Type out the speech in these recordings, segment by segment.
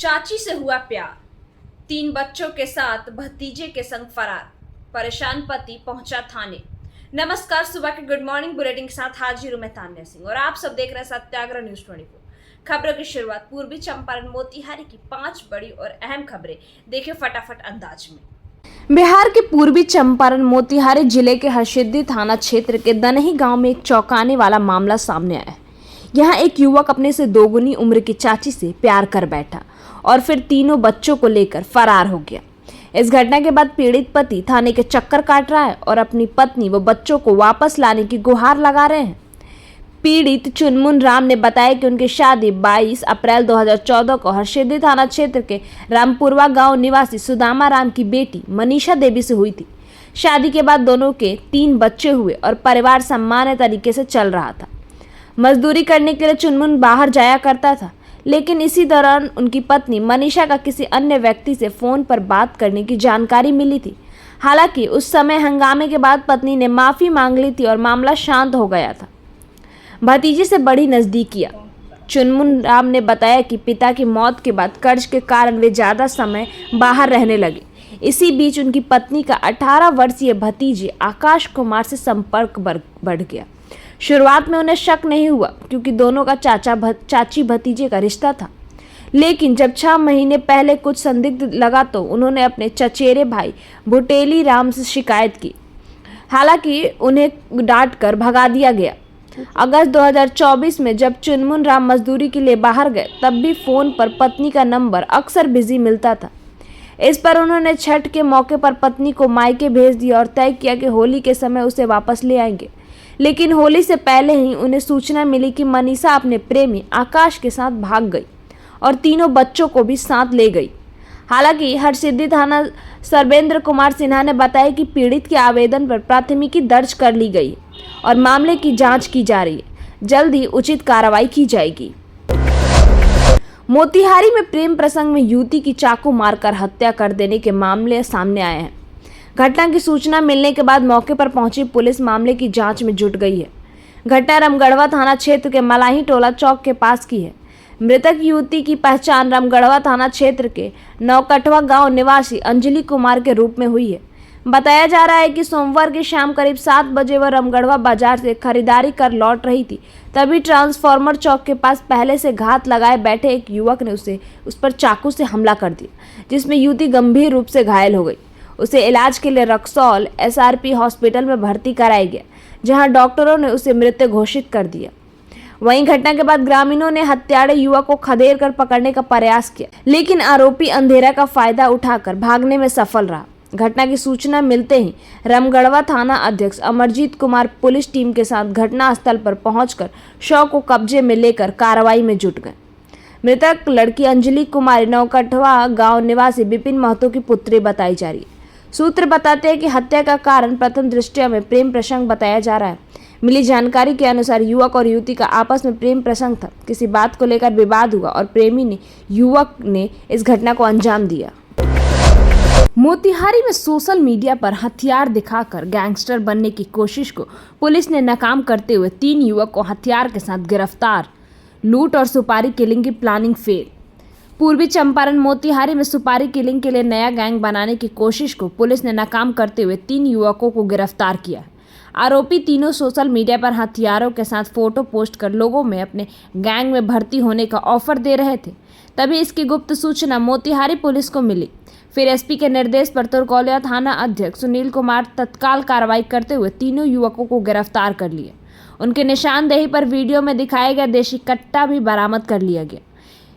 चाची से हुआ प्यार, 3 बच्चों के साथ भतीजे के संग फरार, परेशान पति पहुंचा थाने। नमस्कार, सुबह के गुड मॉर्निंग बुलेटिन के साथ हाजिर हूं मैं तान्या सिंह और आप सब देख रहे हैं सत्याग्रह न्यूज 24। खबरों की शुरुआत पूर्वी चंपारण मोतिहारी की 5 बड़ी और अहम खबरें देखिए फटाफट अंदाज में। बिहार के पूर्वी चंपारण मोतिहारी जिले के हरसिद्धि थाना क्षेत्र के दनही गांव में एक चौंकाने वाला मामला सामने आया है। यहाँ एक युवक अपने से दोगुनी उम्र की चाची से प्यार कर बैठा और फिर तीनों बच्चों को लेकर फरार हो गया। इस घटना के बाद पीड़ित पति थाने के चक्कर काट रहा है और अपनी पत्नी व बच्चों को वापस लाने की गुहार लगा रहे हैं। पीड़ित चुनमुन राम ने बताया कि उनकी शादी 22 अप्रैल 2014 को हरसिद्धि थाना क्षेत्र के रामपुरवा गांव निवासी सुदामा राम की बेटी मनीषा देवी से हुई थी। शादी के बाद दोनों के 3 बच्चे हुए और परिवार सामान्य तरीके से चल रहा था। मजदूरी करने के लिए चुनमुन बाहर जाया करता था, लेकिन इसी दौरान उनकी पत्नी मनीषा का किसी अन्य व्यक्ति से फोन पर बात करने की जानकारी मिली थी। हालांकि उस समय हंगामे के बाद पत्नी ने माफी मांग ली थी और मामला शांत हो गया था। भतीजे से बड़ी नजदीकियां। चुनमुन राम ने बताया कि पिता की मौत के बाद कर्ज के कारण वे ज़्यादा समय बाहर रहने लगे। इसी बीच उनकी पत्नी का 18 वर्षीय भतीजे आकाश कुमार से संपर्क बढ़ गया। शुरुआत में उन्हें शक नहीं हुआ क्योंकि दोनों का चाची भतीजे का रिश्ता था, लेकिन जब 6 महीने पहले कुछ संदिग्ध लगा तो उन्होंने अपने चचेरे भाई भुटेली राम से शिकायत की। हालांकि उन्हें डांट कर भगा दिया गया। अगस्त 2024 में जब चुनमुन राम मजदूरी के लिए बाहर गए तब भी फोन पर पत्नी का नंबर अक्सर बिजी मिलता था। इस पर उन्होंने छठ के मौके पर पत्नी को मायके भेज दिया और तय किया कि होली के समय उसे वापस ले आएंगे। लेकिन होली से पहले ही उन्हें सूचना मिली कि मनीषा अपने प्रेमी आकाश के साथ भाग गई और तीनों बच्चों को भी साथ ले गई। हालांकि हरसिद्धि थाना सर्वेंद्र कुमार सिन्हा ने बताया कि पीड़ित के आवेदन पर प्राथमिकी दर्ज कर ली गई और मामले की जांच की जा रही है। जल्द ही उचित कार्रवाई की जाएगी। मोतिहारी में प्रेम प्रसंग में युवती की चाकू मारकर हत्या कर देने के मामले सामने आए हैं। घटना की सूचना मिलने के बाद मौके पर पहुंची पुलिस मामले की जांच में जुट गई है। घटना रामगढ़वा थाना क्षेत्र के मलाही टोला चौक के पास की है। मृतक युवती की पहचान रामगढ़वा थाना क्षेत्र के नौकटवा गांव निवासी अंजलि कुमार के रूप में हुई है। बताया जा रहा है कि सोमवार की शाम करीब 7 बजे वह रामगढ़वा बाजार से खरीदारी कर लौट रही थी। तभी ट्रांसफार्मर चौक के पास पहले से घात लगाए बैठे एक युवक ने उस पर चाकू से हमला कर दिया, जिसमें युवती गंभीर रूप से घायल हो गई। उसे इलाज के लिए रक्सौल SRP हॉस्पिटल में भर्ती कराया गया, जहां डॉक्टरों ने उसे मृत घोषित कर दिया। वहीं घटना के बाद ग्रामीणों ने हत्यारे युवक को खदेड़ कर पकड़ने का प्रयास किया, लेकिन आरोपी अंधेरा का फायदा उठाकर भागने में सफल रहा। घटना की सूचना मिलते ही रामगढ़वा थाना अध्यक्ष अमरजीत कुमार पुलिस टीम के साथ घटनास्थल पर पहुंचकर शव को कब्जे में लेकर कार्रवाई में जुट गए। मृतक लड़की अंजलि कुमारी नौकटवा गांव निवासी विपिन महतो की पुत्री बताई जा रही है। सूत्र बताते हैं कि हत्या का कारण प्रथम दृष्टया में प्रेम प्रसंग बताया जा रहा है। मिली जानकारी के अनुसार युवक और युवती का आपस में प्रेम प्रसंग था। किसी बात को लेकर विवाद हुआ और प्रेमी ने युवक ने इस घटना को अंजाम दिया। मोतिहारी में सोशल मीडिया पर हथियार दिखाकर गैंगस्टर बनने की कोशिश को पुलिस ने नाकाम करते हुए 3 युवक को हथियार के साथ गिरफ्तार। लूट और सुपारी किलिंग की प्लानिंग फेल। पूर्वी चंपारण मोतिहारी में सुपारी किलिंग के लिए नया गैंग बनाने की कोशिश को पुलिस ने नाकाम करते हुए 3 युवकों को गिरफ्तार किया। आरोपी तीनों सोशल मीडिया पर हथियारों के साथ फोटो पोस्ट कर लोगों में अपने गैंग में भर्ती होने का ऑफर दे रहे थे। तभी इसकी गुप्त सूचना मोतिहारी पुलिस को मिली। फिर SP के निर्देश पर तुरकोलिया थाना अध्यक्ष सुनील कुमार तत्काल कार्रवाई करते हुए तीनों युवकों को गिरफ्तार कर लिया। उनके निशानदेही पर वीडियो में दिखाया गया देशी कट्टा भी बरामद कर लिया गया।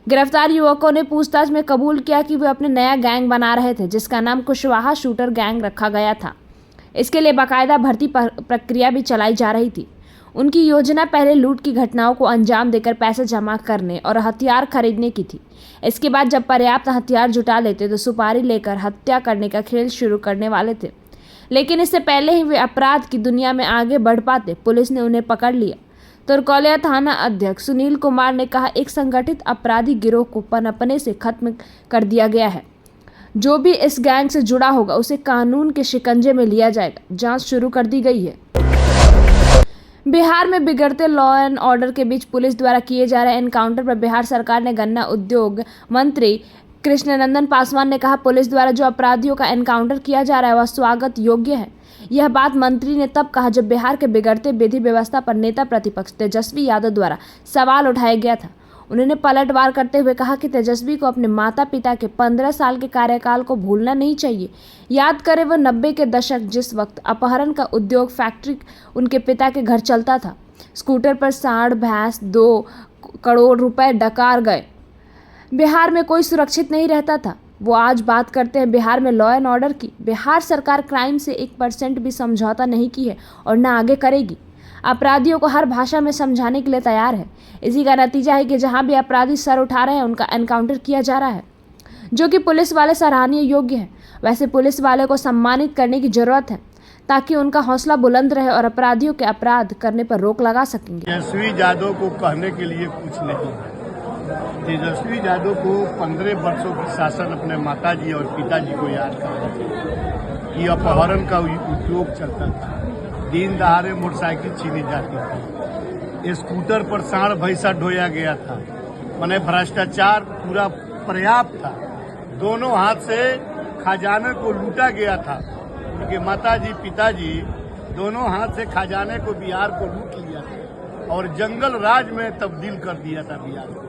गिरफ्तार युवकों ने पूछताछ में कबूल किया कि वे अपने नया गैंग बना रहे थे, जिसका नाम कुशवाहा शूटर गैंग रखा गया था। इसके लिए बाकायदा भर्ती प्रक्रिया भी चलाई जा रही थी। उनकी योजना पहले लूट की घटनाओं को अंजाम देकर पैसे जमा करने और हथियार खरीदने की थी। इसके बाद जब पर्याप्त हथियार जुटा लेते तो सुपारी लेकर हत्या करने का खेल शुरू करने वाले थे, लेकिन इससे पहले ही वे अपराध की दुनिया में आगे बढ़ पाते पुलिस ने उन्हें पकड़ लिया। तुरकोलिया थाना अध्यक्ष सुनील कुमार ने कहा, एक संगठित अपराधी गिरोह को पनपने से खत्म कर दिया गया है। जो भी इस गैंग से जुड़ा होगा उसे कानून के शिकंजे में लिया जाएगा। जांच शुरू कर दी गई है। बिहार में बिगड़ते लॉ एंड ऑर्डर के बीच पुलिस द्वारा किए जा रहे एनकाउंटर पर बिहार सरकार ने गन्ना उद्योग मंत्री कृष्णनंदन पासवान ने कहा, पुलिस द्वारा जो अपराधियों का एनकाउंटर किया जा रहा है वह स्वागत योग्य है। यह बात मंत्री ने तब कहा जब बिहार के बिगड़ते विधि व्यवस्था पर नेता प्रतिपक्ष तेजस्वी यादव द्वारा सवाल उठाया गया था। उन्होंने पलटवार करते हुए कहा कि तेजस्वी को अपने माता पिता के 15 साल के कार्यकाल को भूलना नहीं चाहिए। याद करें वह 90 के दशक जिस वक्त अपहरण का उद्योग फैक्ट्री उनके पिता के घर चलता था। स्कूटर पर सांड भैंस 2 करोड़ रुपए डकार गए। बिहार में कोई सुरक्षित नहीं रहता था। वो आज बात करते हैं बिहार में लॉ एंड ऑर्डर की। बिहार सरकार क्राइम से 1% भी समझौता नहीं की है और न आगे करेगी। अपराधियों को हर भाषा में समझाने के लिए तैयार है। इसी का नतीजा है कि जहां भी अपराधी सर उठा रहे हैं उनका एनकाउंटर किया जा रहा है, जो कि पुलिस वाले सराहनीय योग्य है। वैसे पुलिस वाले को सम्मानित करने की जरूरत है ताकि उनका हौसला बुलंद रहे और अपराधियों के अपराध करने पर रोक लगा सकेंगे। तेजस्वी यादव को कहने के लिए कुछ नहीं है। तेजस्वी यादव को 15 वर्षों की शासन अपने माताजी और पिताजी को याद करना चाहिए कि अपहरण का उद्योग चलता था। दिन दहाड़े मोटरसाइकिल छीनी जाती थी, स्कूटर पर सांड भैंसा ढोया गया था। माने भ्रष्टाचार पूरा पर्याप्त था। दोनों हाथ से खजाने को लूटा गया था। उनके माताजी पिताजी दोनों हाथ से खजाने को बिहार को लूट लिया था और जंगल राज में तब्दील कर दिया था बिहार को।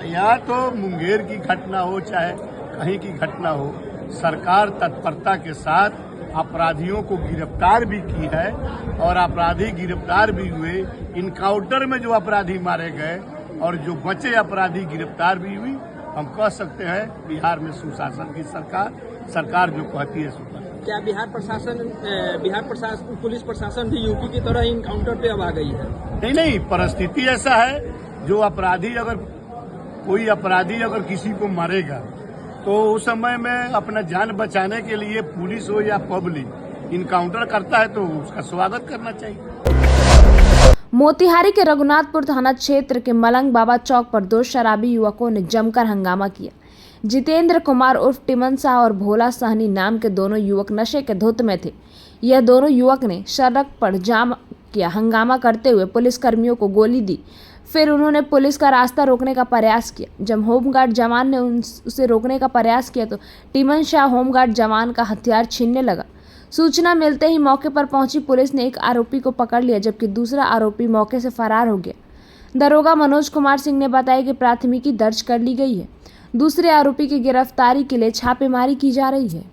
या तो मुंगेर की घटना हो चाहे कहीं की घटना हो, सरकार तत्परता के साथ अपराधियों को गिरफ्तार भी की है और अपराधी गिरफ्तार भी हुए। इनकाउंटर में जो अपराधी मारे गए और जो बचे अपराधी गिरफ्तार भी हुई। हम कह सकते हैं बिहार में सुशासन की सरकार जो कहती है सुशासन। क्या बिहार प्रशासन पुलिस प्रशासन भी यूपी की तरह इनकाउंटर पे अब आ गई है? नहीं, परिस्थिति ऐसा है, जो कोई अपराधी अगर किसी को मारेगा तो उस समय में अपना जान बचाने के लिए पुलिस हो या पब्लिक इनकाउंटर करता है तो उसका स्वागत करना चाहिए। मोतिहारी के रघुनाथपुर थाना क्षेत्र के मलंग बाबा चौक पर 2 शराबी युवकों ने जमकर हंगामा किया। जितेंद्र कुमार उर्फ टिमन शाह और भोला सहनी नाम के दोनों युवक नशे के धुत में थे। यह दोनों युवक ने सड़क पर जाम किया। हंगामा करते हुए पुलिसकर्मियों को गोली दी। फिर उन्होंने पुलिस का रास्ता रोकने का प्रयास किया। जब होमगार्ड जवान ने उसे रोकने का प्रयास किया तो टिमन शाह होमगार्ड जवान का हथियार छीनने लगा। सूचना मिलते ही मौके पर पहुंची पुलिस ने एक आरोपी को पकड़ लिया, जबकि दूसरा आरोपी मौके से फरार हो गया। दरोगा मनोज कुमार सिंह ने बताया कि प्राथमिकी दर्ज कर ली गई है। दूसरे आरोपी की गिरफ्तारी के लिए छापेमारी की जा रही है।